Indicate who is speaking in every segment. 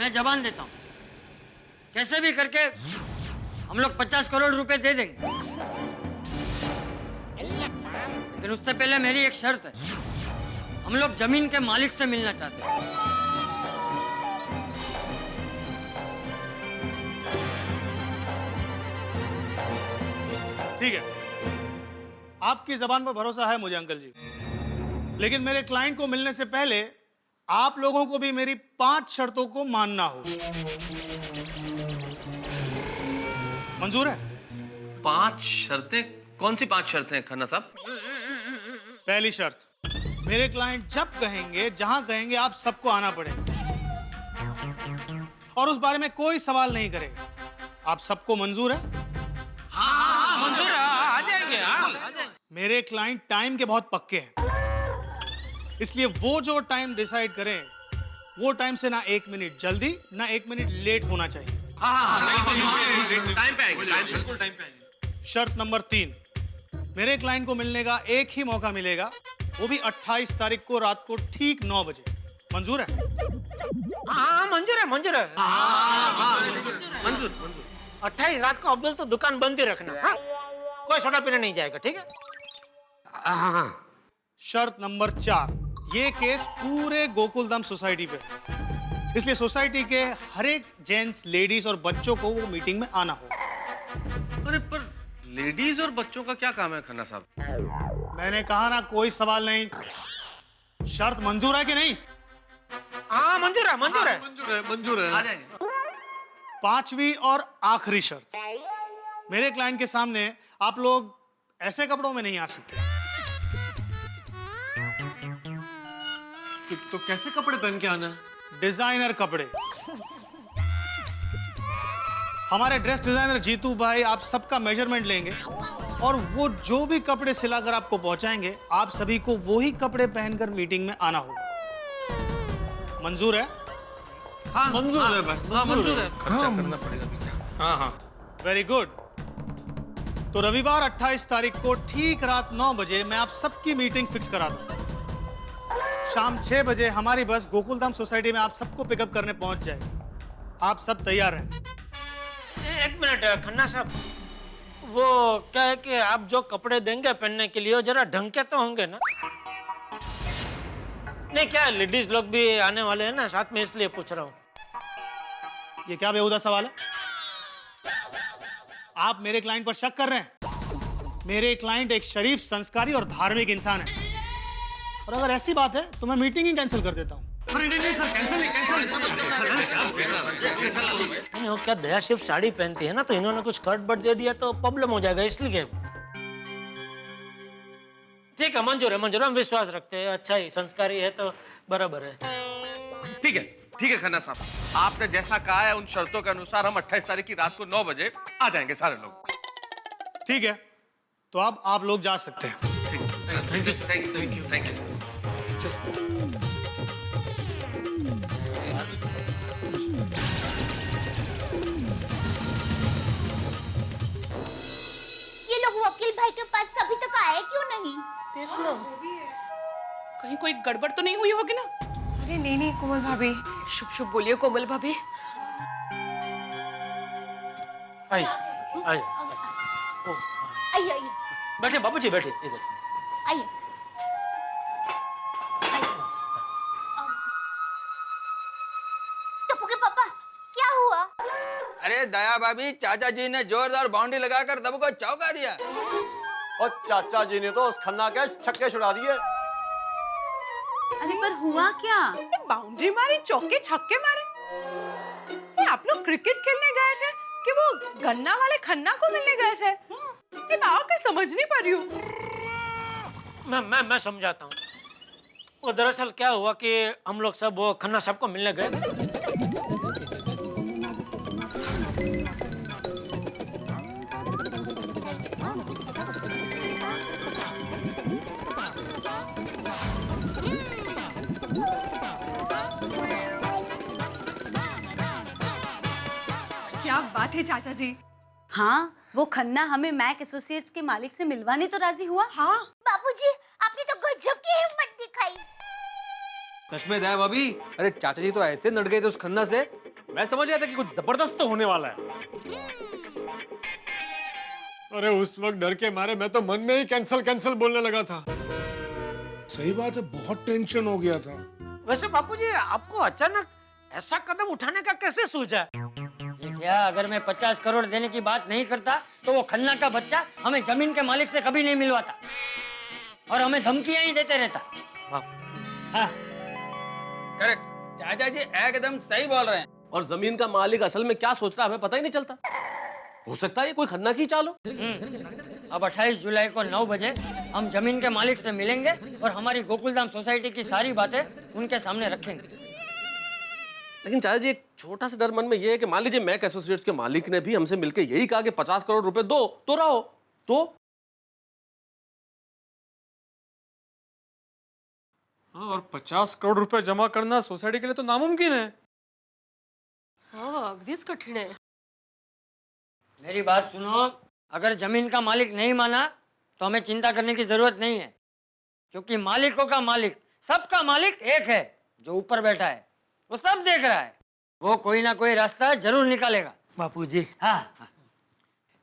Speaker 1: मैं जबान देता हूँ, कैसे भी करके हम लोग 50 करोड़ रुपए दे देंगे, लेकिन उससे पहले मेरी एक शर्त है। हम लोग जमीन के मालिक से मिलना चाहते हैं।
Speaker 2: ठीक है, आपकी जबान पर भरोसा है मुझे अंकल जी, लेकिन मेरे क्लाइंट को मिलने से पहले आप लोगों को भी मेरी 5 शर्तों को मानना होगा। मंजूर है?
Speaker 3: 5 शर्तें? कौन सी 5 शर्तें खन्ना साहब?
Speaker 2: पहली शर्त, मेरे क्लाइंट जब कहेंगे, जहां कहेंगे, आप सबको आना पड़ेगा और उस बारे में कोई सवाल नहीं करेगा। आप सबको मंजूर है?
Speaker 4: मंजूर है, आ जाएंगे।
Speaker 2: मेरे क्लाइंट टाइम के बहुत पक्के हैं, इसलिए वो जो टाइम डिसाइड करें वो टाइम से ना 1 मिनट जल्दी ना 1 मिनट लेट होना चाहिए।
Speaker 3: टाइम पे आएंगे, बिल्कुल टाइम पे आएंगे।
Speaker 2: शर्त नंबर 3, मेरे क्लाइंट को मिलने का एक ही मौका मिलेगा, वो भी 28 तारीख को रात को ठीक 9 बजे। मंजूर है?
Speaker 4: हाँ मंजूर है, मंजूर है।
Speaker 3: मंजूर।
Speaker 4: 28 रात को अब्दुल तो दुकान बंद ही रखना। हाँ? कोई सोडा पीने नहीं जाएगा, ठीक है?
Speaker 2: शर्त नंबर 4, ये केस पूरे गोकुलधाम सोसाइटी पे है, इसलिए सोसाइटी के हर एक जेंट्स, लेडीज और बच्चों को वो मीटिंग में आना होगा।
Speaker 3: अरे पर लेडीज और बच्चों का क्या काम है खन्ना साहब?
Speaker 2: मैंने कहा ना, कोई सवाल नहीं। शर्त मंजूर है कि नहीं?
Speaker 4: हाँ मंजूर है, मंजूर है।
Speaker 3: मंजूर है। आ जाएंगे।
Speaker 2: 5वीं और आखिरी शर्त, मेरे क्लाइंट के सामने आप लोग ऐसे कपड़ों में नहीं आ सकते।
Speaker 5: तो कैसे कपड़े पहन के आना है?
Speaker 2: डिजाइनर कपड़े। हमारे ड्रेस डिजाइनर जीतू भाई आप सबका मेजरमेंट लेंगे और वो जो भी कपड़े सिलाकर आपको पहुंचाएंगे, आप सभी को वही कपड़े पहनकर मीटिंग में आना होगा। मंजूर है?
Speaker 3: हाँ
Speaker 5: मंजूर है भाई,
Speaker 3: मंजूर है। खर्चा करना पड़ेगा भी क्या?
Speaker 2: हाँ, वेरी गुड। तो रविवार 28 तारीख को ठीक रात 9 बजे मैं आप सबकी मीटिंग फिक्स करा दूंगा। शाम 6 बजे हमारी बस गोकुलधाम सोसाइटी में आप सबको पिकअप करने पहुंच जाएगी। आप सब तैयार हैं?
Speaker 4: एक मिनट खन्ना साहब, वो क्या है कि आप जो कपड़े देंगे पहनने के लिए वो जरा ढंग के तो होंगे ना? नहीं, क्या लेडीज लोग भी आने वाले हैं ना साथ में, इसलिए पूछ रहा हूँ।
Speaker 2: ये क्या बेहुदा सवाल है? आप मेरे क्लाइंट पर शक कर रहे हैं? मेरे क्लाइंट एक शरीफ, संस्कारी और धार्मिक इंसान है, और अगर ऐसी बात है तो मैं मीटिंग ही कैंसिल कर देता हूँ।
Speaker 5: नहीं सर, कैंसिल नहीं।
Speaker 4: नहीं, वो क्या दया सिर्फ साड़ी पहनती है ना, तो इन्होंने कुछ स्कर्ट बट दे दिया तो प्रॉब्लम हो जाएगा, इसलिए। ठीक है, मंजूर है, मंजूर है। हम विश्वास रखते हैं, अच्छा ही संस्कारी है तो बराबर है।
Speaker 3: ठीक है खन्ना साहब, आपने जैसा कहा है उन शर्तों के अनुसार हम 28 तारीख की रात को 9 बजे आ जाएंगे सारे लोग।
Speaker 2: ठीक है, तो अब आप लोग जा सकते हैं।
Speaker 3: Thank you.
Speaker 6: ये लोग वकील भाई के पास अभी तक आए क्यों नहीं?
Speaker 7: कहीं कोई गड़बड़ तो नहीं हुई होगी ना?
Speaker 8: अरे नहीं कोमल भाभी।
Speaker 7: शुभ शुभ बोलिए कोमल भाभी।
Speaker 4: आइए, आइए।
Speaker 6: आइए
Speaker 4: बैठे बाबूजी, बैठे इधर।
Speaker 6: आइए। टप्पू के पापा, क्या हुआ?
Speaker 9: अरे दया भाभी, चाचा जी ने जोरदार बाउंड्री लगाकर दब को चौका दिया।
Speaker 10: और चाचा जी ने तो उस खन्ना के छक्के छुड़ा दिए।
Speaker 8: अरे पर हुआ क्या?
Speaker 7: बाउंड्री मारी, चौके छक्के मारे। ये आप लोग क्रिकेट खेलने गए थे कि वो गन्ना वाले खन्ना को मिलने गए थे? ये मैं क्या समझ नहीं पा रही हूँ।
Speaker 4: मैं समझाता हूँ। वो दरअसल क्या हुआ कि हम लोग सब वो खन्ना साहब को मिलने गए।
Speaker 8: क्या बात है चाचा जी। हाँ, वो खन्ना हमें मैक एसोसिएट्स के मालिक से मिलवाने तो राजी हुआ।
Speaker 7: हाँ
Speaker 6: बाबूजी, आपने तो गजब की हिम्मत दिखाई।
Speaker 5: सच में दया भाभी, अरे चाचा जी तो ऐसे लड़ गए थे उस खन्ना से मैं समझ गया था कि कुछ जबरदस्त तो होने वाला है। अरे उस वक्त डर के मारे मैं तो मन में ही कैंसल बोलने लगा था।
Speaker 11: सही बात है, बहुत टेंशन हो गया था।
Speaker 4: वैसे बापूजी आपको अचानक ऐसा कदम उठाने का कैसे सूझा?
Speaker 1: क्या अगर मैं 50 करोड़ देने की बात नहीं करता तो वो खन्ना का बच्चा हमें जमीन के मालिक से कभी नहीं मिलवाता और हमें धमकियां ही देते रहता। हाँ।
Speaker 9: करेक्ट, चाचा जी एकदम सही बोल रहे हैं।
Speaker 3: और जमीन का मालिक असल में क्या सोच रहा है हमें पता ही नहीं चलता। हो सकता है ये कोई खन्ना की चाल हो।
Speaker 1: अब 28 जुलाई को 9 बजे हम जमीन के मालिक से मिलेंगे और हमारी गोकुलधाम सोसाइटी की सारी बातें उनके सामने रखेंगे।
Speaker 3: लेकिन चाचा जी एक छोटा सा डर मन में ये है कि मान लीजिए मैक एसोसिएट्स के मालिक ने भी हमसे मिलकर यही कहा कि 50 करोड़ रुपए दो तो रहो, तो
Speaker 5: हाँ, और 50 करोड़ रुपए जमा करना सोसाइटी के लिए तो नामुमकिन है।
Speaker 7: हाँ, अगदीच कठीण आहे।
Speaker 1: मेरी बात सुनो, अगर जमीन का मालिक नहीं माना तो हमें चिंता करने की जरूरत नहीं है, क्योंकि मालिकों का मालिक, सबका मालिक एक है जो ऊपर बैठा है। वो सब देख रहा है, वो कोई ना कोई रास्ता जरूर निकालेगा।
Speaker 4: बापूजी
Speaker 1: हाँ,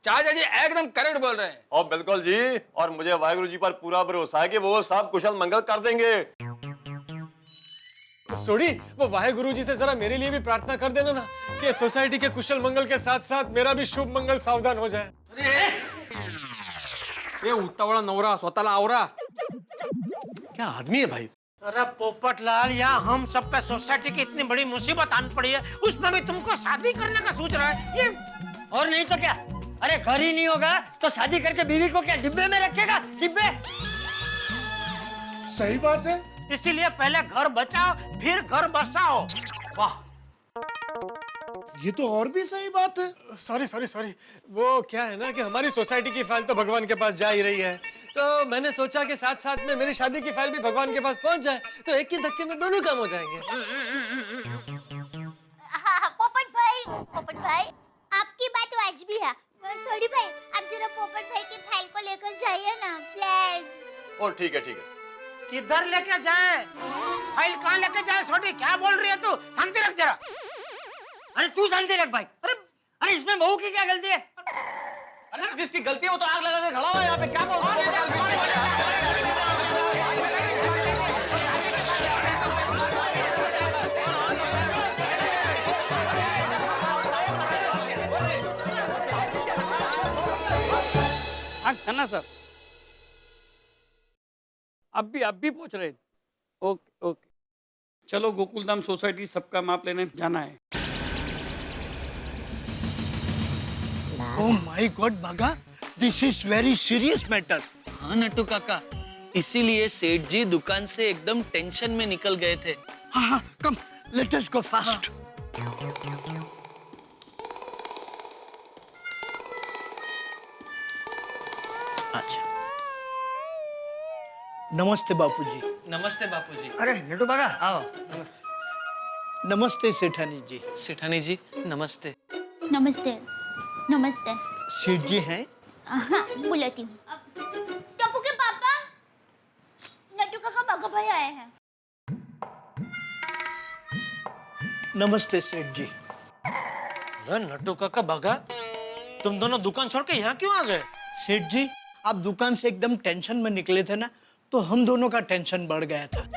Speaker 9: चाचा जी एकदम करेक्ट बोल रहे हैं।
Speaker 10: और बिल्कुल जी, और मुझे वाहिगुरु जी पर पूरा भरोसा है कि वो सब कुशल मंगल कर देंगे।
Speaker 5: सोडी, वो वाहिगुरु जी से जरा मेरे लिए भी प्रार्थना कर देना ना कि सोसाइटी के कुशल मंगल के साथ साथ मेरा भी शुभ मंगल सावधान हो जाए।
Speaker 3: ये उतावळा नवरा स्वतःला आवरा। क्या आदमी है भाई।
Speaker 4: अरे पोपटलाल, यहाँ हम सब पे सोसाइटी की इतनी बड़ी मुसीबत आन पड़ी है, उसमें भी तुमको शादी करने का सोच रहा है ये।
Speaker 1: और नहीं तो क्या, अरे घर ही नहीं होगा तो शादी करके बीवी को क्या डिब्बे में रखेगा? डिब्बे।
Speaker 11: सही बात है।
Speaker 4: इसीलिए पहले घर बचाओ फिर घर बसाओ। वाह,
Speaker 11: ये तो और भी सही बात है।
Speaker 5: सॉरी, वो क्या है ना कि हमारी सोसाइटी की फाइल तो भगवान के पास जा ही रही है, तो मैंने सोचा कि साथ साथ में मेरी शादी की फाइल भी भगवान के पास पहुंच जाए, तो एक ही धक्के में दोनों काम हो जाएंगे।
Speaker 6: हाँ, पोपट भाई आपकी बात वाजिबी है। सॉरी भाई, आप जरा पोपट भाई की फाइल को लेकर जाइए ना प्लीज।
Speaker 10: और ठीक है।
Speaker 4: किधर लेके जाए? फाइल कहाँ लेके जाए? छोटी क्या बोल रही है तू? शांति रख जरा।
Speaker 1: अरे तू शांति रख भाई। अरे इसमें बहू की क्या गलती है?
Speaker 3: अरे जिसकी गलती है वो तो आग लगा के खड़ा हुआ है यहाँ पे, क्या बोल रहा है?
Speaker 12: हाँ खन्ना सर, अब भी पहुंच रहे। ओके, चलो गोकुलधाम सोसाइटी सबका माप लेने जाना है।
Speaker 4: ओह माय गॉड बागा, this is very serious matter.
Speaker 13: हाँ नट्टू काका, इसीलिए सेठ जी दुकान से एकदम टेंशन में निकल गए थे।
Speaker 4: हाँ, कम लेट अस गो फास्ट। अच्छा, नमस्ते बापूजी।
Speaker 13: नमस्ते बापूजी।
Speaker 1: अरे नटू बाबा आओ।
Speaker 4: नमस्ते सेठानी जी।
Speaker 13: सेठानी जी नमस्ते।
Speaker 6: नमस्ते।
Speaker 4: सेठ जी हैं?
Speaker 6: हाँ, बुलाती हूँ। टप्पू के पापा, नटू काका बागा भाई आए हैं।
Speaker 4: नमस्ते सेठ जी। अरे नट्टू काका बागा, तुम दोनों दुकान छोड़ के यहाँ क्यों आ गए? सेठ जी, आप दुकान से एकदम टेंशन में निकले थे ना, तो हम दोनों का टेंशन बढ़ गया था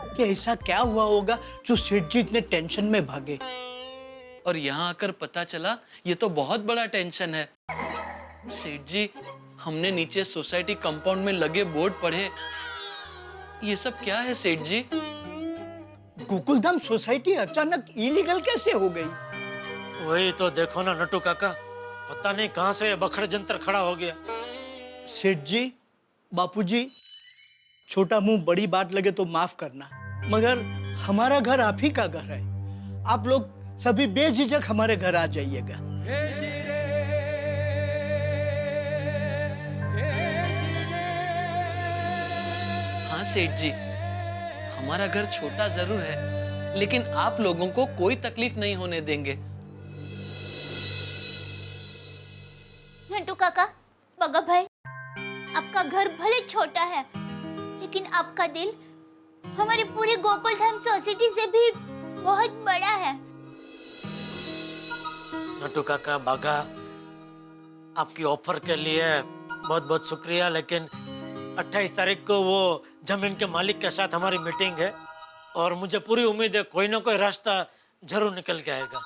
Speaker 4: कि ऐसा क्या हुआ होगा जो सेठ जी इतने टेंशन में भागे।
Speaker 13: और यहाँ आकर पता चला ये तो बहुत बड़ा टेंशन है। सेठ जी, हमने नीचे सोसाइटी कंपाउंड में लगे बोर्ड पढ़े। ये सब क्या है सेठ जी?
Speaker 4: गोकुलधाम सोसाइटी अचानक इलीगल कैसे हो गई? वही तो देखो ना नट्टू काका, पता नहीं कहां से बखड़ जंतर खड़ा हो गया। सेठ जी, बापूजी, छोटा मुंह बड़ी बात लगे तो माफ करना, मगर हमारा घर आप ही का घर है। आप लोग सभी बेझिझक हमारे घर आ जाइएगा।
Speaker 13: हाँ सेठ जी, हमारा घर छोटा जरूर है, लेकिन आप लोगों को कोई तकलीफ नहीं होने देंगे।
Speaker 6: नटू काका, बागा भाई, आपका घर भले छोटा है, लेकिन आपका दिल हमारी पूरी गोकुलधाम सोसाइटी से भी बहुत बड़ा है।
Speaker 4: नटू काका, बागा, आपकी ऑफर के लिए बहुत बहुत शुक्रिया, लेकिन 28 तारीख को वो जमीन के मालिक के साथ हमारी मीटिंग है और मुझे पूरी उम्मीद है कोई ना कोई रास्ता जरूर निकल के आएगा।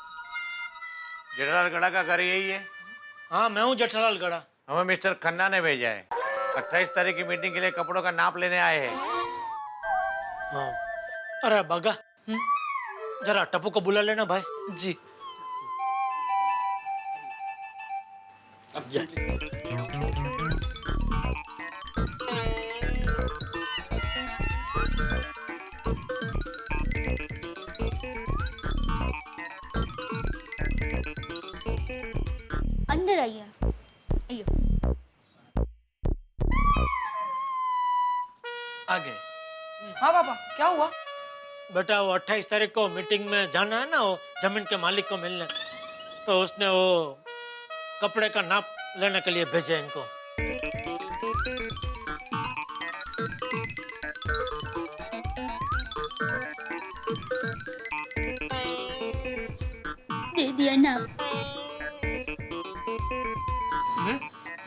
Speaker 14: जेठालाल गड़ा का घर यही है?
Speaker 4: हाँ, मैं हूँ जेठालाल गड़ा।
Speaker 14: हमें मिस्टर खन्ना ने भेजा है। 28 तारीख की मीटिंग के लिए कपड़ों का नाप लेने आए हैं।
Speaker 4: हाँ, अरे बागा, जरा टप्पू को बुला लेना भाई।
Speaker 13: जी।
Speaker 4: अब जा।
Speaker 6: अंदर आइए। आइए।
Speaker 4: आगे।
Speaker 7: हाँ पापा, क्या हुआ?
Speaker 4: बेटा, वो 28 तारीख को मीटिंग में जाना है ना, वो जमीन के मालिक को मिलने, तो उसने वो कपड़े का नाप लेने के लिए भेजे इनको।
Speaker 6: दे दिया नाप।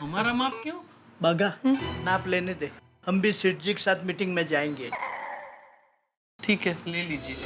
Speaker 13: हमारा माप क्यों?
Speaker 4: बागा, नाप लेने दे, हम भी सेठ जी के साथ मीटिंग में जाएंगे।
Speaker 13: ठीक है, ले लीजिए।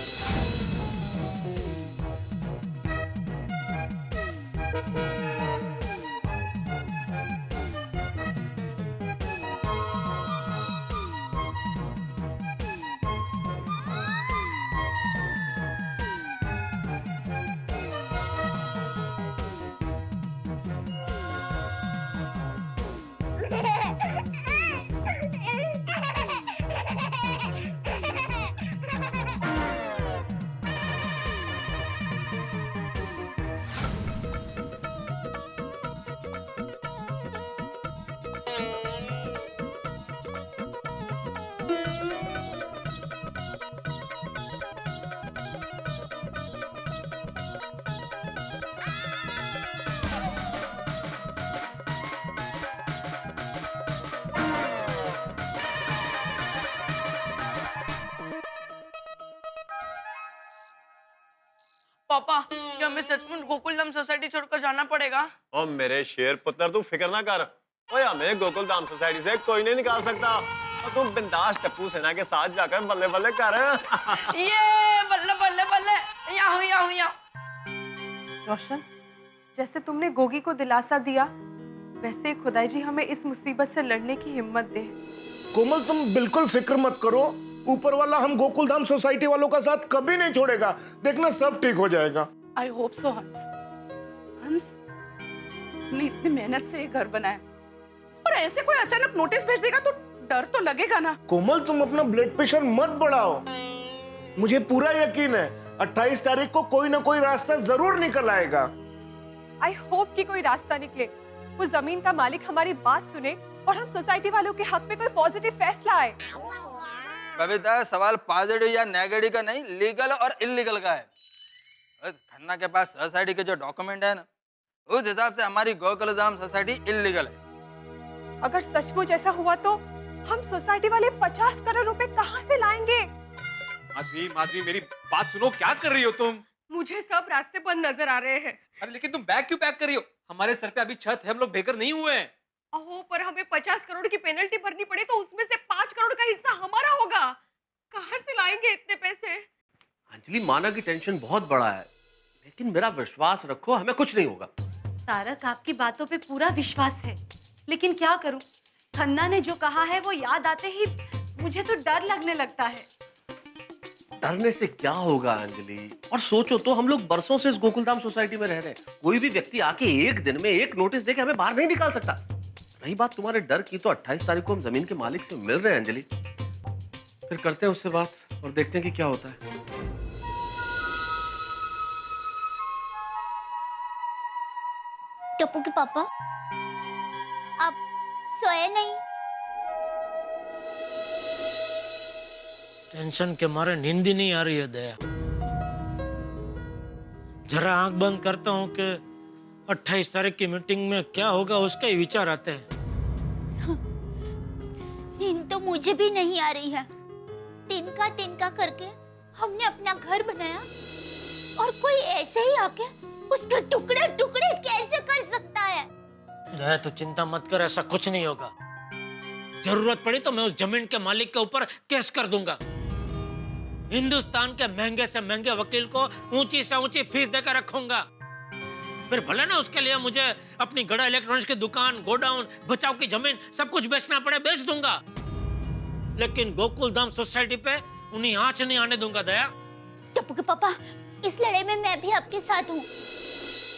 Speaker 7: पापा, क्या हमें सचमुच गोकुलधाम सोसाइटी छोड़कर जाना पड़ेगा?
Speaker 10: ओ मेरे शेर पुत्र, तू फिक्र ना कर। ओए, हमें गोकुलधाम सोसाइटी से कोई नहीं निकाल सकता। और तू बिंदास टप्पू सेना के साथ जाकर बल्ले बल्ले कर।
Speaker 7: ये बल्ले बल्ले बल्ले, यहाँ। रोशन, जैसे तुमने गोगी को दिलासा दिया, वैसे खुदाई जी हमें इस मुसीबत से लड़ने की हिम्मत दे।
Speaker 11: कोमल, तुम बिल्कुल फिक्र मत करो। ऊपर वाला हम गोकुलधाम सोसाइटी वालों का साथ कभी नहीं छोड़ेगा। देखना, सब ठीक हो जाएगा।
Speaker 7: आई होप सो हंस। हंस ने इतनी मेहनत से ये घर बनाया और ऐसे कोई अचानक नोटिस भेज देगा तो डर तो लगेगा ना।
Speaker 11: कोमल, तुम अपना ब्लड प्रेशर मत बढ़ाओ। मुझे पूरा यकीन है 28 तारीख को कोई ना कोई रास्ता जरूर निकल आएगा।
Speaker 7: आई होप कि कोई रास्ता निकले, उस जमीन का मालिक हमारी बात सुने और हम सोसाइटी वालों के हक में कोई पॉजिटिव फैसला आए।
Speaker 9: कविता, सवाल पॉजिटिव या नेगेटिव का नहीं, लीगल और इलीगल का है। खन्ना के पास सोसाइटी के जो डॉक्यूमेंट है ना, उस हिसाब से हमारी गोकुलधाम सोसाइटी इलीगल है।
Speaker 7: अगर सचमुच ऐसा हुआ तो हम सोसाइटी वाले 50 करोड़ रुपए कहाँ से लाएंगे?
Speaker 5: माधवी, मेरी बात सुनो, क्या कर रही हो तुम?
Speaker 7: मुझे सब रास्ते बंद नजर आ रहे हैं।
Speaker 5: अरे लेकिन तुम बैग क्यों पैक कर रही हो? हमारे सर पे अभी छत है, हम लोग बेघर नहीं हुए हैं।
Speaker 7: अहो, पर हमें 50 करोड़ की पेनल्टी भरनी पड़े तो उसमें से 5 करोड़ का हिस्सा हमारा होगा। कहाँ से लाएंगे इतने पैसे?
Speaker 3: अंजलि, माना की टेंशन बहुत बड़ा है, लेकिन मेरा विश्वास रखो, हमें कुछ नहीं होगा।
Speaker 8: तारक, आपकी बातों पे पूरा विश्वास है, लेकिन क्या करूं, खन्ना ने जो कहा है वो याद आते ही मुझे तो डर लगने लगता है।
Speaker 3: डरने से क्या होगा अंजलि? और सोचो तो, हम लोग बरसों से इस गोकुलधाम सोसाइटी में रह रहे हैं। कोई भी व्यक्ति आके एक दिन में एक नोटिस देके हमें बाहर नहीं निकाल सकता। रही बात तुम्हारे डर की, तो 28 तारीख को हम जमीन के मालिक से मिल रहे हैं अंजलि। फिर करते हैं उससे बात और देखते हैं कि क्या होता है।
Speaker 6: टप्पू के पापा, आप सोए नहीं?
Speaker 4: टेंशन के मारे नींद ही नहीं आ रही है दया। जरा आंख बंद करता हूँ कि 28 तारीख की मीटिंग में क्या होगा, उसका ही विचार आते हैं।
Speaker 6: नींद तो मुझे भी नहीं आ रही है। तिनका करके हमने अपना घर बनाया और कोई ऐसे ही आके उसके टुकड़े टुकड़े कैसे कर सकता है?
Speaker 4: दया तू चिंता मत कर, ऐसा कुछ नहीं होगा। जरूरत पड़ी तो मैं उस जमीन के मालिक के ऊपर केस कर दूंगा। हिंदुस्तान के महंगे से महंगे वकील को ऊंची से ऊंची फीस देकर रखूंगा। फिर भले ना उसके लिए मुझे अपनी गड़ा इलेक्ट्रॉनिक्स की दुकान, गोडाउन, बचाव की जमीन सब कुछ बेचना पड़े, बेच दूंगा, लेकिन गोकुल धाम सोसाइटी पे उन्हें आंच नहीं आने दूंगा। दया
Speaker 6: टप्पू के पापा, इस लड़ाई में मैं भी आपके साथ हूँ।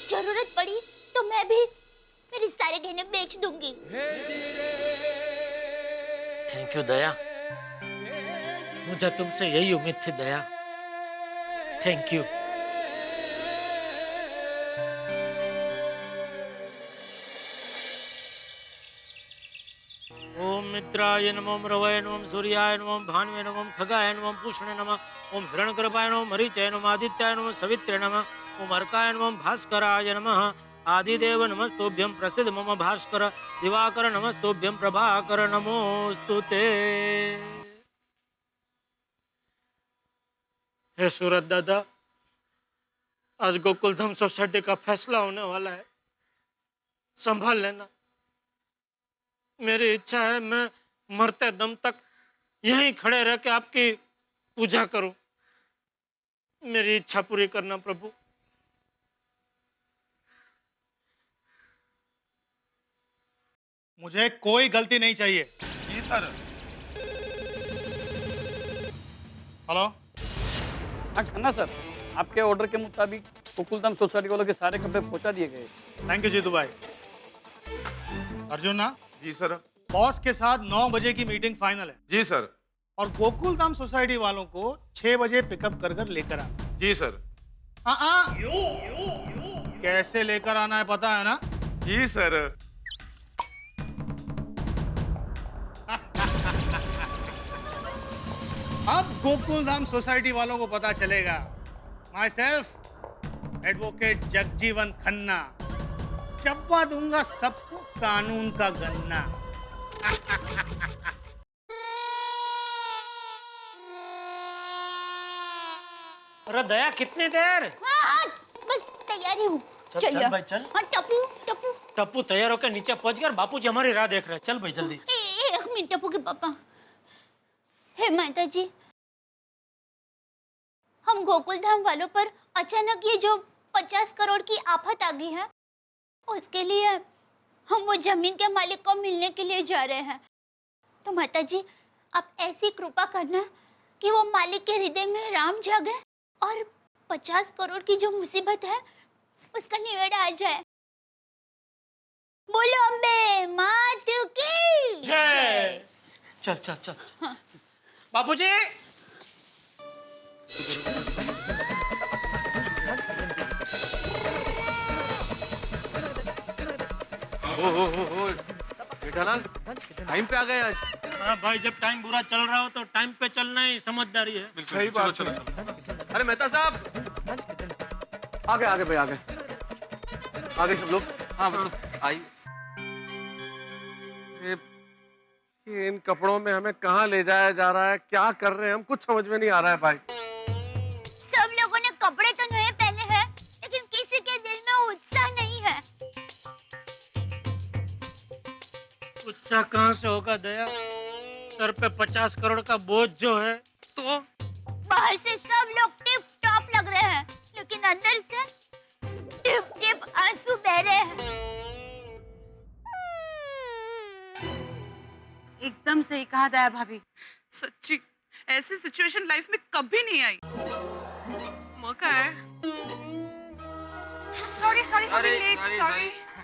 Speaker 6: जरूरत पड़ी तो मैं भी मेरे सारे गहने बेच दूंगी।
Speaker 4: थैंक यू दया, मुझे तुमसे यही उम्मीद थी दया। Thank you. ओम मित्राय नमः, ओम रवये नमः, ओम सूर्याय नमः, ओम भानुवे नमः, ओम खगाय नमः, ओम पूषणे नमः, ओम हिरण्यगर्भाय नमः, मरीचाय नमः, आदित्याय नमः, सवित्रे नमः, ओम अर्काय नमः, ओम भास्कराय नमः। आदिदेव नमस्तुभ्यं, प्रसिद्ध मम भास्कर, दिवाकर नमस्तुभ्यं, प्रभाकर नमोस्तुते। हे सूरत दादा, आज गोकुलधाम सोसाइटी का फैसला होने वाला है, संभाल लेना। मेरी इच्छा है मैं मरते दम तक यहीं खड़े रह के आपकी पूजा करूं। मेरी इच्छा पूरी करना प्रभु।
Speaker 2: मुझे कोई गलती नहीं चाहिए।
Speaker 11: जी सर।
Speaker 2: हेलो।
Speaker 12: हाँ खन्ना सर, आपके ऑर्डर के मुताबिक गोकुलधाम सोसाइटी वालों के सारे कपड़े पहुंचा दिए गए।
Speaker 2: थैंक यू जीतू भाई। अर्जुन ना?
Speaker 11: जी सर।
Speaker 2: बॉस के साथ 9 बजे की मीटिंग फाइनल है।
Speaker 11: जी सर।
Speaker 2: और गोकुलधाम सोसाइटी वालों को 6 बजे पिकअप कर कर लेकर आना।
Speaker 11: जी सर।
Speaker 2: कैसे लेकर आना है पता है ना?
Speaker 11: जी सर।
Speaker 2: अब गोकुलधाम सोसाइटी वालों को पता चलेगा। Myself advocate Jagjivan Khanna चब्बा दूंगा सबको कानून का गन्ना।
Speaker 4: अरे दया कितनी देर?
Speaker 6: हाँ, बस तैयारी हूँ।
Speaker 4: चल चल भाई चल।
Speaker 6: हाँ टप्पू टप्पू।
Speaker 4: टप्पू तैयार होकर नीचे पहुंच गया, बापूजी हमारी राह देख रहे हैं। चल भाई जल्दी।
Speaker 6: एक मिनट टप्पू के पापा। हे माता जी, हम गोकुलधाम वालों पर अचानक ये जो 50 करोड़ की आफत आ गई है, उसके लिए हम वो जमीन के मालिक को मिलने के लिए जा रहे हैं। तो माता जी, आप ऐसी कृपा करना कि वो मालिक के हृदय में राम जागे और 50 करोड़ की जो मुसीबत है उसका निवेड़ा आ जाए। बोलो अम्बे मात की
Speaker 4: जय। चल चल चल।
Speaker 6: हाँ।
Speaker 4: बापूजी।
Speaker 3: जेठालाल टाइम पे आ गए आज।
Speaker 4: हाँ भाई, जब टाइम बुरा चल रहा हो तो टाइम पे चलना ही समझदारी है।
Speaker 11: सही बात। चलो।
Speaker 3: अरे मेहता साहब, आ गए भाई, आ गए सब लोग। हाँ बस आई। इन कपड़ों में हमें कहाँ ले जाया जा रहा है, क्या कर रहे हैं हम, कुछ समझ में नहीं आ रहा है भाई।
Speaker 6: सब लोगों ने कपड़े तो नए पहने हैं, लेकिन किसी के दिल में उत्साह नहीं है।
Speaker 4: उत्साह कहाँ से होगा दया? सर पे 50 करोड़ का बोझ जो है तो।
Speaker 6: बाहर से सब लोग टिप टॉप लग रहे हैं, लेकिन अंदर से टिप टिप आंसू बह रहे हैं।
Speaker 8: एकदम सही कहा दया भाभी।
Speaker 7: सच्ची ऐसी सिचुएशन लाइफ में कभी नहीं आई। मौका है।
Speaker 8: सॉरी
Speaker 9: सॉरी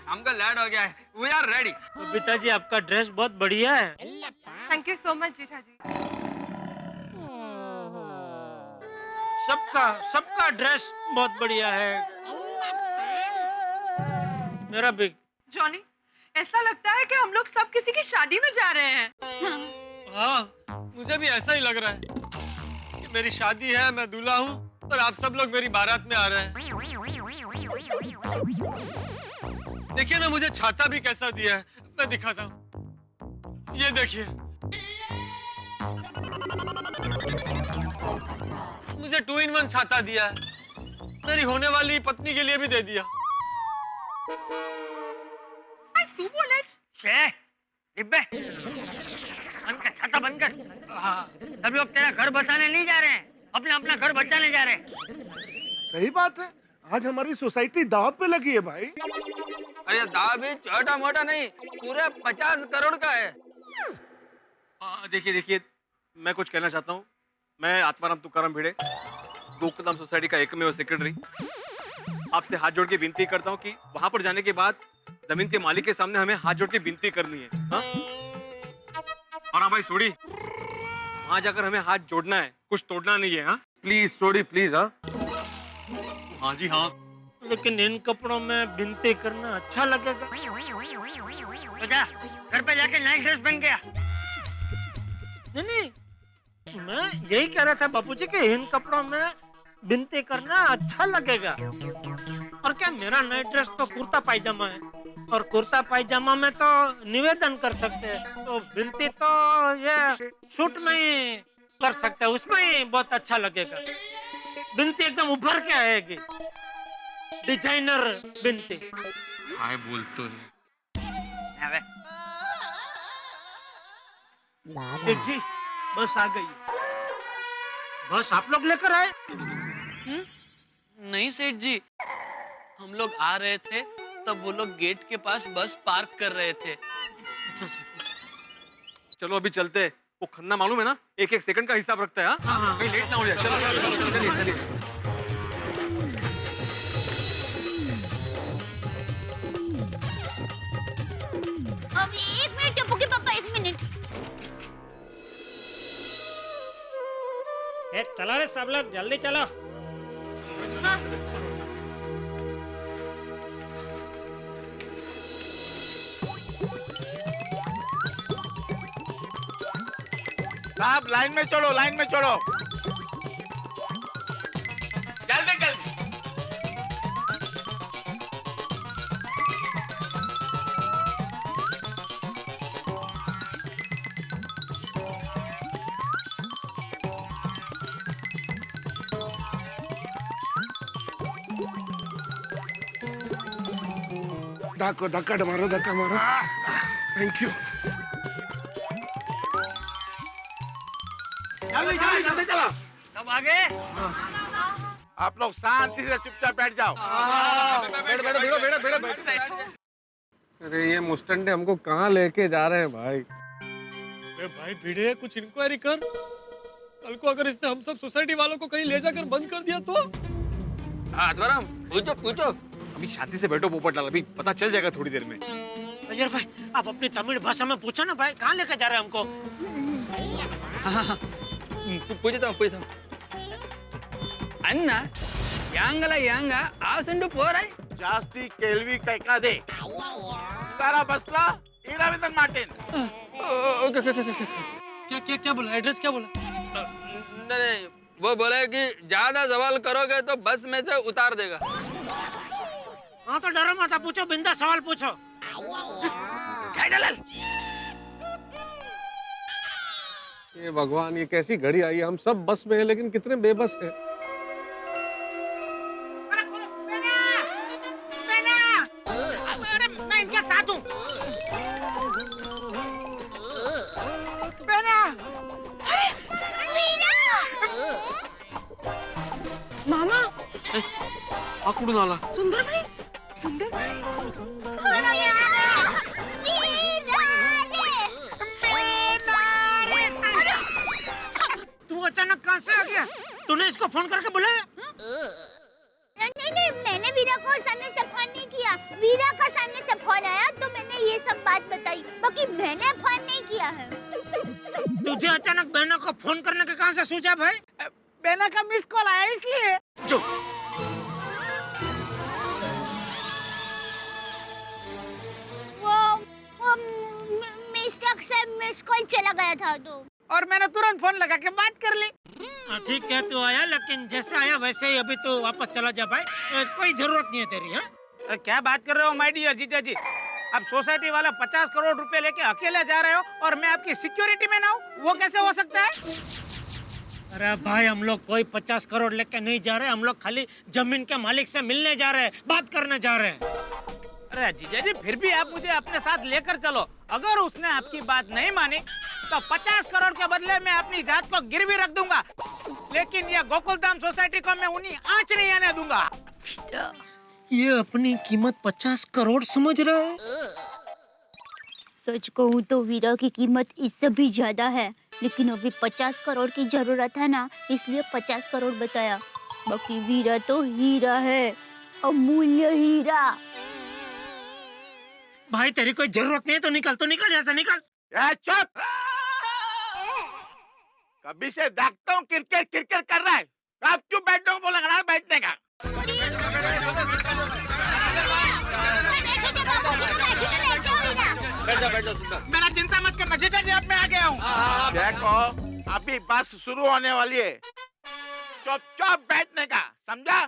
Speaker 9: हमको लेट हो गया है। We are ready.
Speaker 4: Babita ji, आपका ड्रेस बहुत बढ़िया है।
Speaker 7: Thank you so much Jetha ji.
Speaker 4: सबका ड्रेस बहुत बढ़िया है। मेरा भी।
Speaker 7: जॉनी, ऐसा लगता है कि हम लोग सब किसी की शादी में जा रहे हैं।
Speaker 5: हाँ, मुझे भी ऐसा ही लग रहा है कि मेरी शादी है, मैं दूल्हा हूँ और आप सब लोग मेरी बारात में आ रहे हैं। देखिए ना, मुझे छाता भी कैसा दिया है, मैं दिखाता हूँ। ये देखिए, मुझे 2 in 1 छाता दिया है। मेरी होने वाली पत्नी के लिए भी दे दिया।
Speaker 1: डिब्बे बंद कर, छाता बंद कर। सभी लोग तेरा घर बचाने नहीं जा रहे हैं, अपना अपना घर बचाने जा रहे हैं।
Speaker 11: सही बात है, आज हमारी सोसाइटी दाव पे लगी है भाई।
Speaker 9: अरे दाव भी छोटा मोटा नहीं, पूरे 50 करोड़ का है।
Speaker 2: देखिए देखिए, मैं कुछ कहना चाहता हूँ। मैं आत्माराम तुकाराम भिड़े, गोकुलधाम सोसाइटी का एकमेव सेक्रेटरी, आपसे हाथ जोड़ के विनती करता हूँ कि वहां पर जाने के बाद जमीन के मालिक के सामने हमें हाथ जोड़ के विनती करनी है। हाँ? और हाँ भाई सोडी, वहां जाकर हमें हाथ जोड़ना है, कुछ तोड़ना नहीं है। हाँ प्लीज सोडी प्लीज। हाँ हाँ जी हाँ।
Speaker 4: लेकिन इन कपड़ों में विनती करना अच्छा लगेगा।
Speaker 1: तो जा घर पे जाके नाइट ड्रेस पहन के आ।
Speaker 4: नहीं, मैं यही कह रहा था बापूजी कि इन कपड़ों में विनती करना अच्छा लगेगा। और क्या, मेरा नाइट ड्रेस तो कुर्ता पायजामा है, और कुर्ता पायजामा में तो निवेदन कर सकते हैं, तो विनती तो ये सूट में ही कर सकते हैं, उसमें ही बहुत अच्छा लगेगा। विनती एकदम उभर के आएगी, डिजाइनर विनती।
Speaker 2: हाय बोल तो है।
Speaker 4: जी बस आ गई। बस आप लोग लेकर आए?
Speaker 13: नहीं सेठ जी, हम लोग आ रहे थे तब वो लोग गेट के पास बस पार्क कर रहे थे।
Speaker 2: चलो अभी चलते। वो खन्ना मालूम है ना, एक एक सेकंड का हिसाब रखता है। हाँ? कहीं लेट ना हो जाए। चलो चलो चलिए चलिए।
Speaker 6: अब 1 मिनट टप्पू के पापा, 1 मिनट।
Speaker 4: चलो रे सब लोग, जल्दी चलो।
Speaker 11: साहब लाइन में चढ़ो, लाइन में चढ़ो।
Speaker 13: जल्दी जल्दी।
Speaker 11: धक्का मारो, धक्का मारो। Thank you.
Speaker 1: सब आगे।
Speaker 11: आप लोग शांति से चुपचाप बैठ जाओ।
Speaker 5: अरे ये मुस्टंडे हमको कहाँ लेके जा रहे हैं भाई? अरे भाई भिड़े, कुछ इंक्वायरी कर। कल को अगर इसने हम सब सोसाइटी वालों को कहीं ले जाकर बंद कर दिया तो?
Speaker 9: आत्माराम पूछो पूछो।
Speaker 2: अभी शांति से बैठो पोपटलाल, अभी पता चल जाएगा थोड़ी देर में।
Speaker 4: अजय भाई, आप अपनी तमिल भाषा में पूछो ना भाई, कहाँ लेकर जा रहे हैं हमको?
Speaker 9: पूछता हूँ। अन्ना यांगल यांग आसंडु पोराय
Speaker 11: जास्ती केल्वी कैकादे तारा बसला इराविदन मार्टिन।
Speaker 5: क्या क्या बोला? एड्रेस क्या बोला?
Speaker 9: नहीं, वो बोले कि ज्यादा सवाल करोगे तो बस में से उतार देगा।
Speaker 4: हाँ तो डरो मत, पूछो, बिंदा सवाल पूछो।
Speaker 5: ये भगवान, ये कैसी घड़ी आई है? हम सब बस में हैं लेकिन कितने बेबस हैं।
Speaker 4: अरे मैं इनके साथ हूँ।
Speaker 7: मामा,
Speaker 2: आकुड़ून आला।
Speaker 7: सुंदर भाई, सुंदर भाई।
Speaker 4: तू अचानक कहाँ से आ गया? तूने इसको फोन करके बुलाया?
Speaker 6: नहीं, मैंने वीरा को सामने से फोन नहीं किया। वीरा का सामने से फोन आया तो मैंने ये सब बात बताई, बाकी मैंने फोन नहीं किया है।
Speaker 4: तुझे अचानक बहना को फोन करने का कहाँ से सूझा भाई? बहना का मिस कॉल आया इसलिए। जो
Speaker 6: वो मिस्टेक से मिस कॉल चला गया था तो।
Speaker 4: और मैंने तुरंत फोन लगा के बात कर ली। ठीक है, तू आया, लेकिन जैसे आया वैसे ही अभी तो वापस चला जा भाई, कोई जरूरत नहीं है तेरी। हाँ क्या बात कर रहे हो माय डियर जीजा जी? अब सोसाइटी वाला 50 करोड़ रुपए लेके अकेले जा रहे हो और मैं आपकी सिक्योरिटी में ना हूँ, वो कैसे हो सकता है? अरे भाई हम लोग कोई 50 करोड़ लेके नहीं जा रहे, हम लोग खाली जमीन के मालिक से मिलने जा रहे हैं, बात करने जा रहे हैं।
Speaker 14: अरे जीजा जी फिर भी आप मुझे अपने साथ लेकर चलो। अगर उसने आपकी बात नहीं मानी तो 50 करोड़ के बदले में अपनी जात को गिरवी रख दूंगा, लेकिन ये गोकुलधाम सोसाइटी को मैं उन्हीं आंच नहीं आने दूंगा।
Speaker 4: ये अपनी कीमत 50 करोड़ समझ रहा है।
Speaker 6: सच कहूँ तो वीरा की कीमत इससे भी ज्यादा है, लेकिन अभी 50 करोड़ की जरूरत है ना, इसलिए 50 करोड़ बताया। बाकी वीरा तो हीरा है, अमूल्य हीरा।
Speaker 4: भाई तेरी कोई जरूरत नहीं है तो निकल यहाँ से निकल।
Speaker 11: चुप! कभी से देखता हूँ क्रिकेट क्रिकेट कर रहा है, आप क्यों बैठने को बोला ना बैठने का?
Speaker 14: मेरा चिंता मत करना जीजा जी, अब मैं आ गया हूँ।
Speaker 11: देखो अभी बस शुरू होने वाली है, चुप बैठने का, समझा?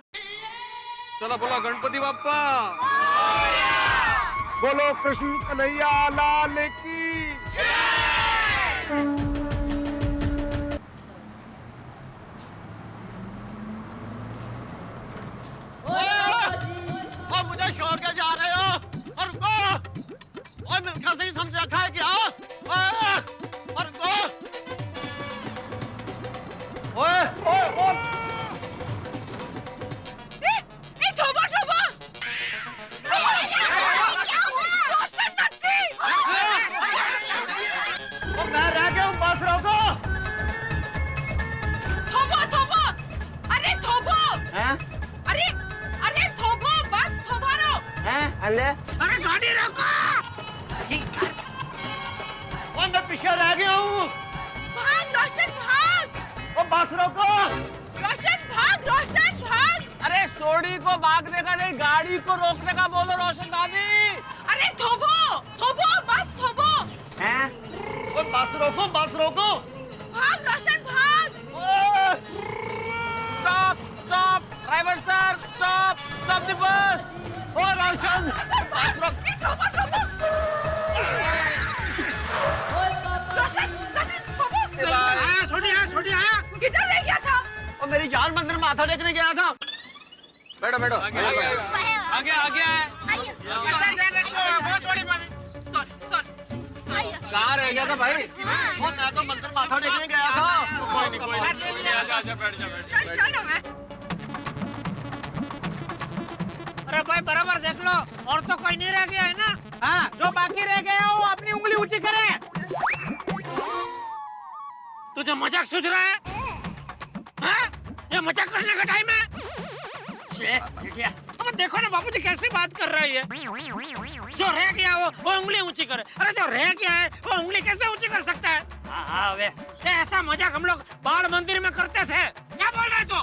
Speaker 5: चलो बोलो गणपति बाप्पा।
Speaker 11: बोलो कृष्ण कन्हैया लाल की जय।
Speaker 5: और मुझे छोड़ के जा रहे हो? और मिलकर से ही समझ रखा है क्या? और
Speaker 14: मैं रह गया हूँ, बस रोको।
Speaker 5: अरे गाड़ी रोको!
Speaker 14: और मैं पीछे रह गया हूँ। ओ बस रोको।
Speaker 5: अरे सोडी को भागने का नहीं, गाड़ी को रोकने का बोलो रोशन दादी। हैं?
Speaker 14: ओ बस रोको।
Speaker 5: Stop driver sir, stop the bus.
Speaker 14: ओ रोशन बस रोक।
Speaker 5: और मेरी जान मंदिर में माथा टेकने गया था। बैठो आगे कहाँ रह गया था भाई? वो मैं तो मंदिर माथा टेकने गया था। आजा बैठ जा।
Speaker 14: अरे भाई बराबर देख लो, और तो कोई नहीं रह गया है ना? हाँ, जो बाकी रह गया हो अपनी उंगली ऊंची करे।
Speaker 4: तुझे मजाक सूझ रहा है? हाँ? ये मजाक करने का टाइम है? अब देखो ना बाबूजी कैसी बात कर रहा है। जो रह गया वो उंगली ऊंची करे। अरे जो रह गया है वो उंगली कैसे ऊंची कर सकता है? हाँ वे ऐसा मजाक हम लोग बाल मंदिर में करते थे। क्या बोल रहे तू?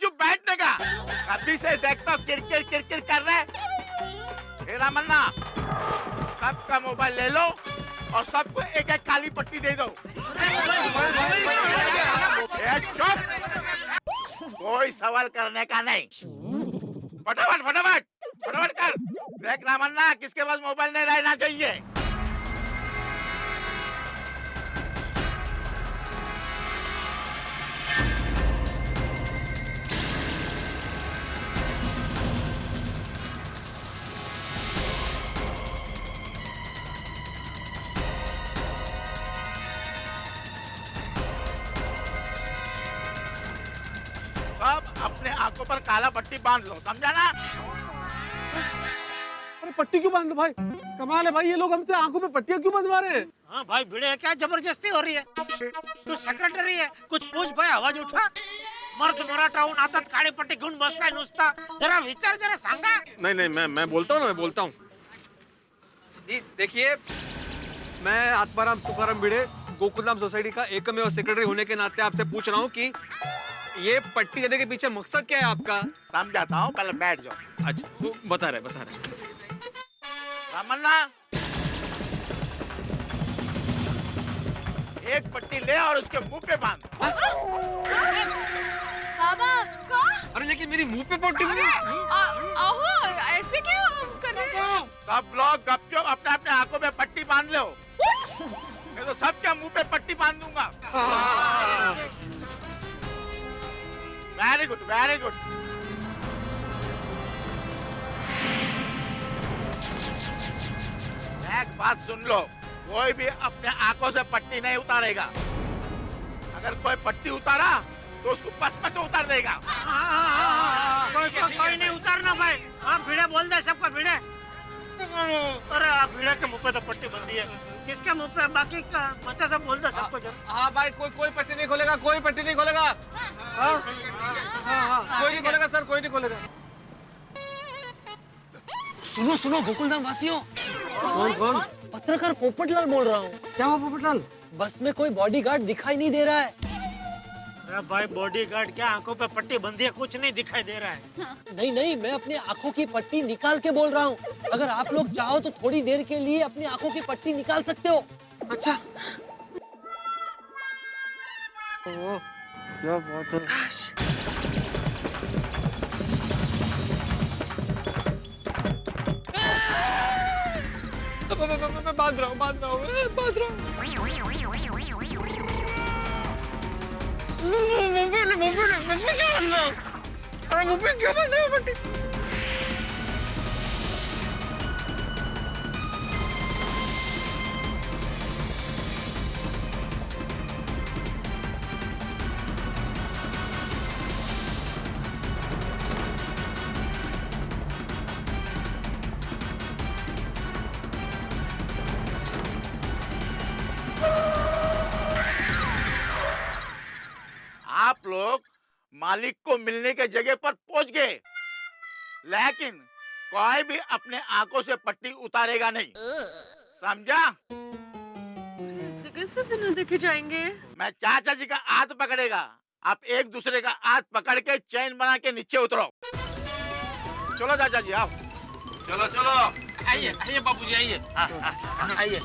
Speaker 11: चुप बैठने का, कभी से देखता हूँ क्रिकेट कर रहा है। मेरा मन्ना, सबका मोबाइल ले लो और सबको एक एक काली पट्टी दे दो। चुप, कोई सवाल करने का नहीं। फटाफट कर। देख रामन्ना, किसके पास मोबाइल नहीं रहना चाहिए। सब अपने आंखों पर काला पट्टी बांध लो, समझा ना?
Speaker 5: अरे पट्टी क्यों बांध लो भाई? कमाल है भाई, ये लोग हमसे आंखों पे पट्टियां क्यों बंधवा रहे हैं?
Speaker 4: हाँ भाई भिड़े, क्या जबरदस्ती हो रही है? तू सेक्रेटरी है, कुछ पूछ भाई, आवाज उठा। मर्द मराठा हूँ, नातात काळी पट्टी घेऊन बसलाय नुसता, जरा विचार, जरा सांगा।
Speaker 5: नहीं मैं बोलता हूँ। देखिए, मैं आत्माराम तुकाराम भिड़े, गोकुलधाम सोसाइटी का एकमेव सेक्रेटरी होने के नाते आपसे पूछ रहा हूँ कि ये पट्टी देने के पीछे मकसद क्या है आपका?
Speaker 11: समझाता हूँ, पहले बैठ जाओ।
Speaker 5: अच्छा, तो बता रहे।
Speaker 11: रामन्ना, एक पट्टी ले और उसके मुंह पे बांध।
Speaker 7: बाबा का?
Speaker 5: अरे लेकिन मेरी मुंह पे पट्टी
Speaker 7: ऐसे क्या कर रहे हैं?
Speaker 11: सब लोग गपचुप अपने अपने आंखों पे पट्टी बांध लो। मैं तो सबके मुंह पे पट्टी बांध दूंगा। Very good very good. एक बात सुन लो, कोई भी अपने आंखों से पट्टी नहीं उतारेगा। अगर कोई पट्टी उतारा तो उसको पस उतार देगा।
Speaker 14: कोई नहीं उतारना भाई। आप भिड़े बोल दे सबको भिड़े। अरे आप भिड़े के मुंह पे तो पट्टी बंदी है, किसके मुंह पे? बाकी का मत सब बोल दे सबको।
Speaker 5: हाँ भाई, कोई पट्टी नहीं खोलेगा, कोई पट्टी नहीं खोलेगा। हाँ कोई नहीं खोलेगा सर, कोई नहीं खोलेगा।
Speaker 15: सुनो सुनो गोकुलधाम वासियों।
Speaker 5: कौन?
Speaker 15: पत्रकार पोपटलाल बोल रहा हूँ।
Speaker 5: क्या हुआ पोपटलाल?
Speaker 15: बस में कोई बॉडीगार्ड दिखाई नहीं दे रहा है।
Speaker 14: अरे भाई बॉडीगार्ड क्या, आंखों पे पट्टी बंदी है, कुछ नहीं दिखाई दे रहा है।
Speaker 15: नहीं नहीं, मैं अपनी आंखों की पट्टी निकाल के बोल रहा हूँ। अगर आप लोग चाहो तो थोड़ी देर के लिए अपनी आंखों की पट्टी निकाल सकते हो।
Speaker 5: अच्छा क्या बात है। मैं बांध रहा हूँ। क्यों बांध रहा हूँ पट्टी?
Speaker 11: आप लोग मालिक को मिलने के जगह पर पहुंच गए, लेकिन कोई भी अपने आंखों से पट्टी उतारेगा नहीं, समझा?
Speaker 7: ऐसे कैसे बिना देखे जाएंगे?
Speaker 11: मैं चाचा जी का हाथ पकड़ेगा, आप एक दूसरे का हाथ पकड़ के चैन बना के नीचे उतरो। चलो चाचा जी आओ।
Speaker 14: चलो चलो, आइए आइए बाबूजी आइए। आइए।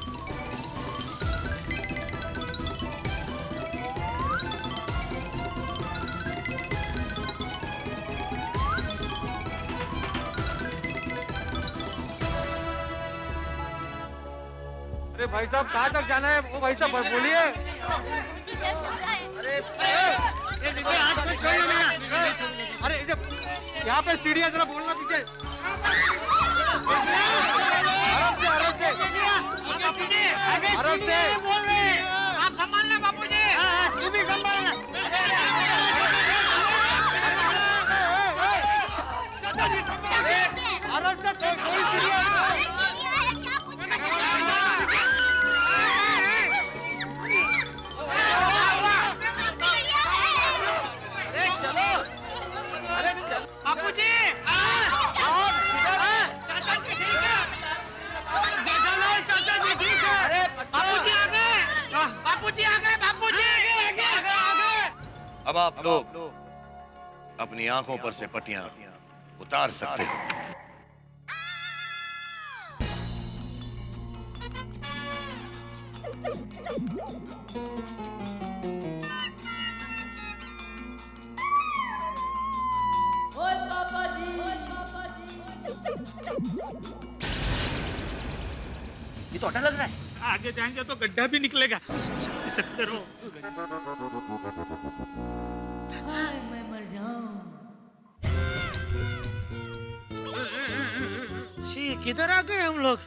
Speaker 5: अरे भाई साहब कहाँ तक जाना है? वो भाई साहब बोलिए। अरे यहाँ पे सीढ़ी है, जरा बोलना पीछे। आराम से।
Speaker 14: आप संभालना बाबूजी। तू भी संभालना।
Speaker 5: आराम से, कोई सीढ़ी है।
Speaker 14: बाबूजी, चाचा जी ठीक है। जेठालाल चाचा जी ठीक है। बाबूजी आ गए। बाबूजी आ गए। बाबूजी आगे।
Speaker 16: अब आप लोग अपनी आंखों पर से पट्टियां उतार सकते हैं।
Speaker 15: ये तो अटा लग रहा है।
Speaker 14: आगे जाएंगे तो गड्ढा भी निकलेगा। शांति से खड़े रहो।
Speaker 15: मैं मर जाऊं।
Speaker 14: किधर आ गए हम लोग?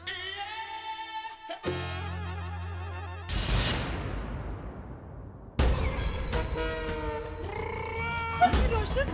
Speaker 14: रोशन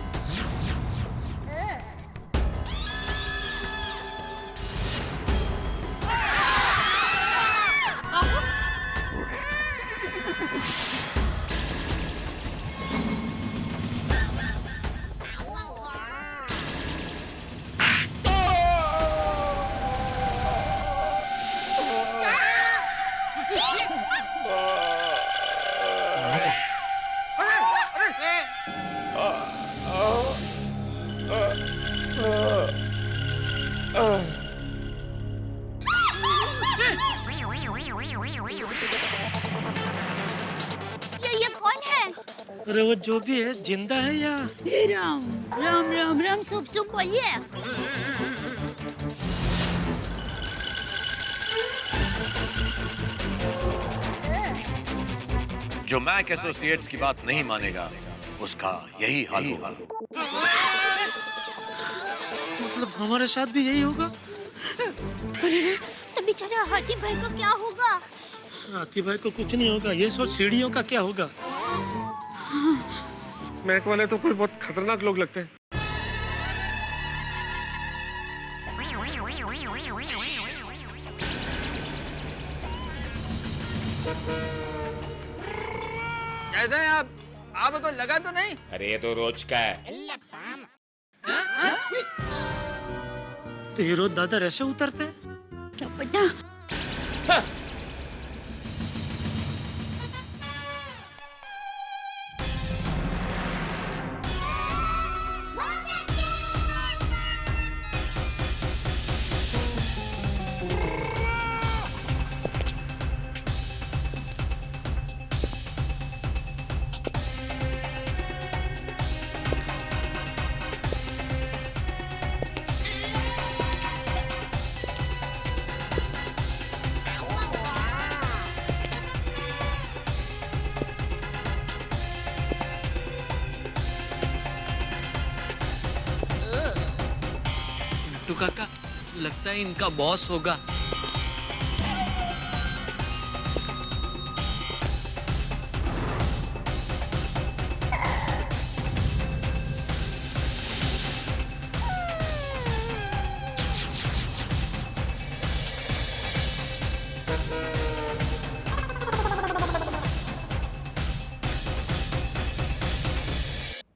Speaker 6: ये कौन है?
Speaker 14: अरे वो जो भी है जिंदा है या?
Speaker 6: राम राम राम राम, शुभ शुभ बोलिए।
Speaker 16: जो मैक एसोसिएट्स की बात नहीं मानेगा उसका यही हाल होगा।
Speaker 13: मतलब हमारे साथ भी यही होगा?
Speaker 6: अरे तो बेचारा हाथी भाई को क्या होगा?
Speaker 13: हाथी भाई को कुछ नहीं होगा, ये सोच सीढ़ियों का क्या होगा?
Speaker 5: मैक वाले तो कोई बहुत खतरनाक लोग लगते हैं।
Speaker 9: कैसे हैं आप? आपको लगा तो नहीं?
Speaker 11: अरे ये तो रोज का है।
Speaker 13: तो ये रोज दादर ऐसे उतरते?
Speaker 6: क्या पता।
Speaker 13: नट्टू काका, लगता है इनका बॉस होगा।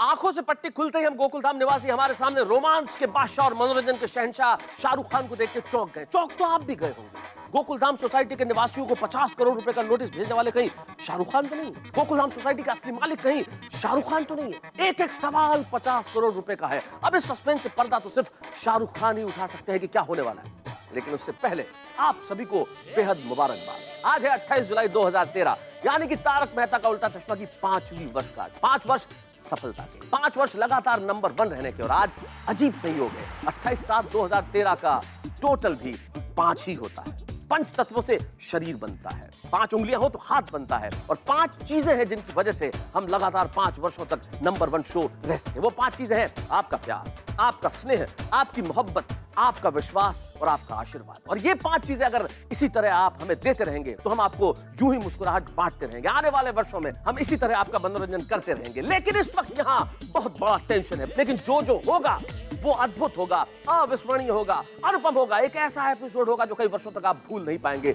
Speaker 3: आंखों से पट्टी खुलते ही हम गोकुलधाम निवासी हमारे सामने रोमांच के बादशाह और मनोरंजन के शहंशाह शाहरुख खान को देख के चौंक गए। चौंक तो आप भी गए होंगे। गोकुलधाम सोसाइटी के निवासियों को 50 करोड़ रुपए का नोटिस भेजने वाले कहीं शाहरुख खान तो नहीं? गोकुलधाम सोसाइटी का असली मालिक कहीं शाहरुख खान तो नहीं है? एक एक सवाल 50 करोड़ रुपए का है। अब इस सस्पेंस से पर्दा तो सिर्फ शाहरुख खान ही उठा सकते हैं कि क्या होने वाला है। लेकिन उससे पहले आप सभी को बेहद मुबारकबाद। आज है 28 जुलाई 2013, यानी कि तारक मेहता का उल्टा चश्मा की 5वीं वर्षगांठ। 5 वर्ष सफलता के, 5 वर्ष लगातार नंबर 1 रहने के, और आज अजीब संयोग है 28/7/2013 का टोटल भी 5 ही होता है। 5 तत्वों से शरीर बनता है, 5 उंगलियां हो तो हाथ बनता है, और 5 चीजें हैं जिनकी वजह से हम लगातार 5 वर्षों तक नंबर 1 शो रह सके। वो 5 चीजें हैं आपका प्यार, आपका स्नेह, आपकी मोहब्बत, आपका विश्वास और आपका आशीर्वाद। और ये 5 चीजें अगर इसी तरह आप हमें देते रहेंगे तो हम आपको यूं ही मुस्कुराहट बांटते रहेंगे। आने वाले वर्षों में हम इसी तरह आपका मनोरंजन करते रहेंगे। लेकिन इस वक्त यहाँ बहुत बड़ा टेंशन है, लेकिन जो होगा वो अद्भुत होगा, अविस्मरणीय होगा, अनुपम होगा। एक ऐसा एपिसोड होगा जो कई वर्षों तक आप भूल नहीं पाएंगे।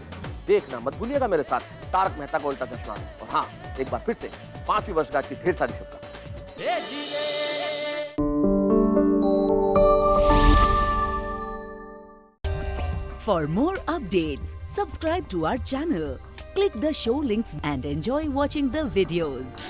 Speaker 3: देखना मत भूलिएगा मेरे साथ तारक मेहता का उल्टा चश्मा। और हाँ, एक बार फिर से 5वीं वर्षगांठ की ढेर सारी शुभकामनाएं।
Speaker 17: For more updates, subscribe to our channel, click the show links and enjoy watching the videos.